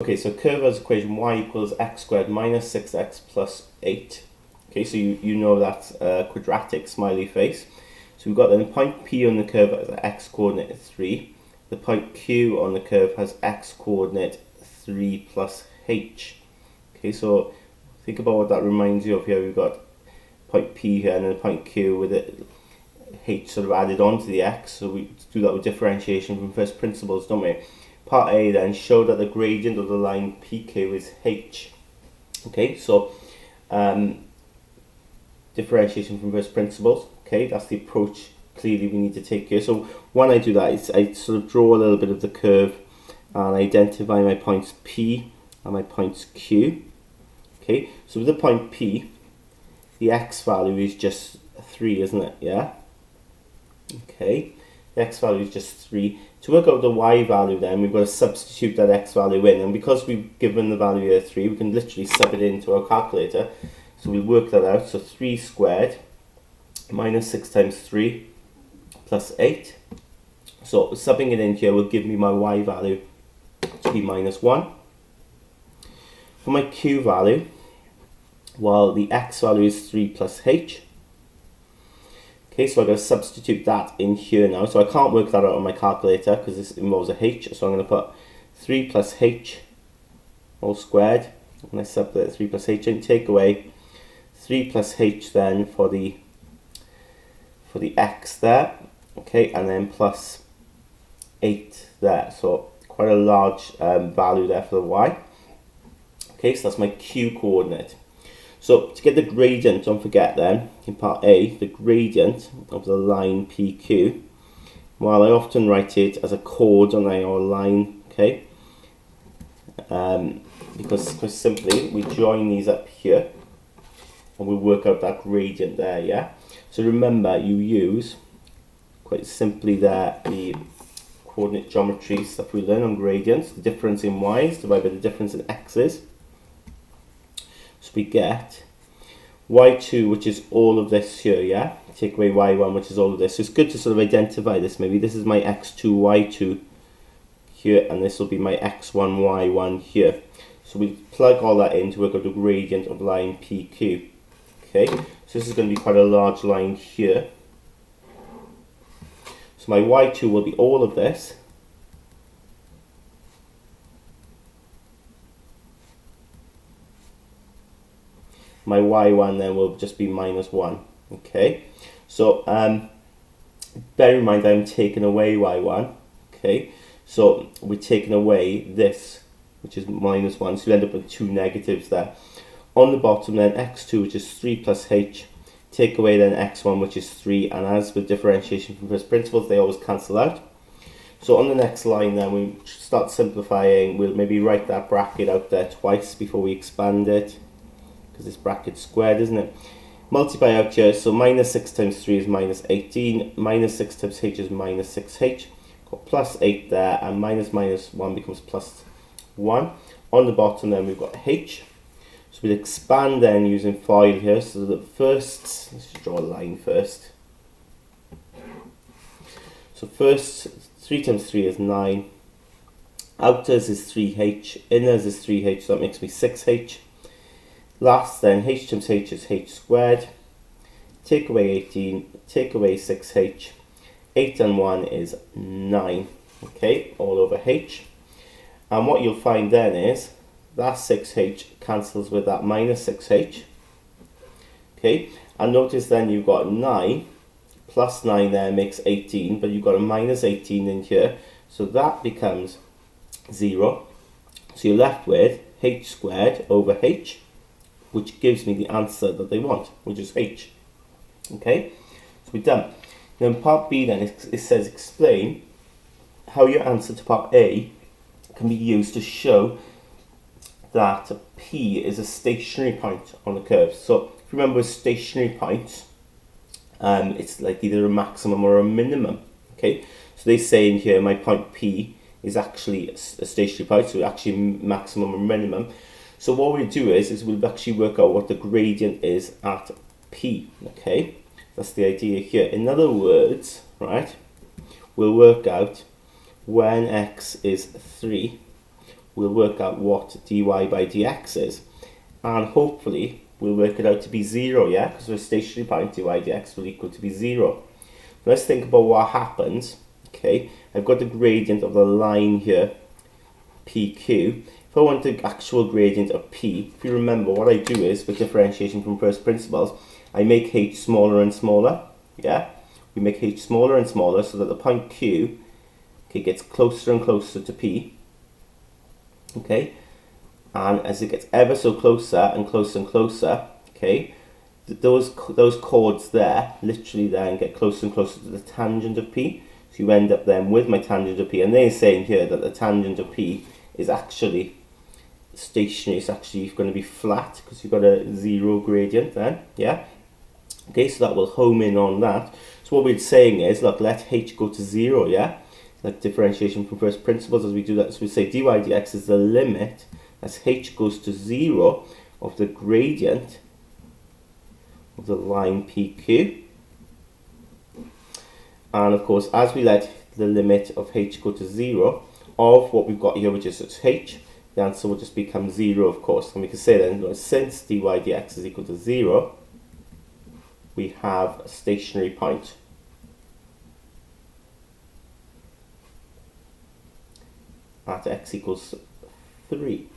Okay, so curve has equation y equals x squared minus 6x plus 8. Okay, so you know that's a quadratic smiley face. So we've got then the point P on the curve has an x coordinate 3. The point Q on the curve has x coordinate 3 plus h. Okay, so think about what that reminds you of here. We've got point P here and then the point Q with it h sort of added on to the x. So we do that with differentiation from first principles, don't we? Part A then, show that the gradient of the line PQ is h. Okay, so differentiation from first principles. Okay, that's the approach clearly we need to take here. So when I do that, I sort of draw a little bit of the curve and identify my points P and my points Q. Okay, so with the point P, the x value is just 3, isn't it? Yeah. Okay, the x value is just 3. To work out the y value then, we've got to substitute that x value in, and because we've given the value here 3, we can literally sub it into our calculator. So we'll work that out. So 3 squared minus 6 times 3 plus 8. So subbing it in here will give me my y value to be minus 1. For my q value, well, the x value is 3 plus h. Okay, so I'm going to substitute that in here now. So I can't work that out on my calculator because this involves a h. So I'm going to put 3 plus h all squared. And I sub that 3 plus h in, take away 3 plus h then for the x there. Okay, and then plus 8 there. So quite a large value there for the y. Okay, so that's my q coordinate. So to get the gradient, don't forget then, in part A, the gradient of the line PQ, well, I often write it as a chord on our line, okay? Because quite simply, we join these up here and we work out that gradient there, yeah? So remember, you use, quite simply there, the coordinate geometry stuff we learn on gradients, the difference in y's divided by the difference in x's. So we get y2, which is all of this here, yeah? Take away y1, which is all of this. So it's good to sort of identify this. Maybe this is my x2, y2 here, and this will be my x1, y1 here. So we plug all that in to work out the gradient of line PQ. Okay, so this is going to be quite a large line here. So my y2 will be all of this. My y1 then will just be minus 1. Okay, so bear in mind I'm taking away y1. Okay, so we're taking away this, which is minus 1, so we end up with 2 negatives there. On the bottom then, x2, which is 3 plus h, take away then x1, which is 3, and as with differentiation from first principles, they always cancel out. So on the next line then, we start simplifying. We'll maybe write that bracket out there twice before we expand it, because this bracket's squared, isn't it? Multiply out here, so minus 6 times 3 is minus 18, minus 6 times h is minus 6h, got plus 8 there, and minus 1 becomes plus 1. On the bottom then we've got h, so we'll expand then using FOIL here, so the first, let's just draw a line first. So first, 3 times 3 is 9, outers is 3h, inners is 3h, so that makes me 6h. Last then, h times h is h squared, take away 18, take away 6h, 8 and 1 is 9, okay, all over h. And what you'll find then is, that 6h cancels with that minus 6h, okay, and notice then you've got 9, plus 9 there makes 18, but you've got a minus 18 in here, so that becomes 0. So you're left with h squared over h, which gives me the answer that they want, which is h. Okay, so we're done. Now in part B then, it says explain how your answer to part A can be used to show that P is a stationary point on the curve. So if you remember stationary points, it's like either a maximum or a minimum. Okay, so they say in here my point P is actually a stationary point, so actually maximum or minimum. So what we'll do is we'll actually work out what the gradient is at P, okay? That's the idea here. In other words, right, we'll work out when x is 3, we'll work out what dy by dx is, and hopefully we'll work it out to be 0, yeah, because for a stationary point dy dx will equal to be 0. Let's think about what happens. Okay, I've got the gradient of the line here, PQ. If I want the actual gradient of P, if you remember, what I do is, with differentiation from first principles, I make h smaller and smaller, yeah? We make h smaller and smaller so that the point Q, okay, gets closer and closer to P, okay? And as it gets ever so closer and closer and closer, okay, those chords there, literally then get closer and closer to the tangent of P. So you end up then with my tangent of P, and they're saying here that the tangent of P is actually stationary. It's actually going to be flat because you've got a 0 gradient then, yeah? Okay, so that will home in on that. So what we're saying is, look, let h go to 0, yeah? Like differentiation from first principles, as we do that, so we say dy dx is the limit as h goes to 0 of the gradient of the line PQ. And of course, as we let the limit of h go to 0 of what we've got here, which is h, the answer will just become 0, of course. And we can say then, since dy dx is equal to 0, we have a stationary point. At x equals 3.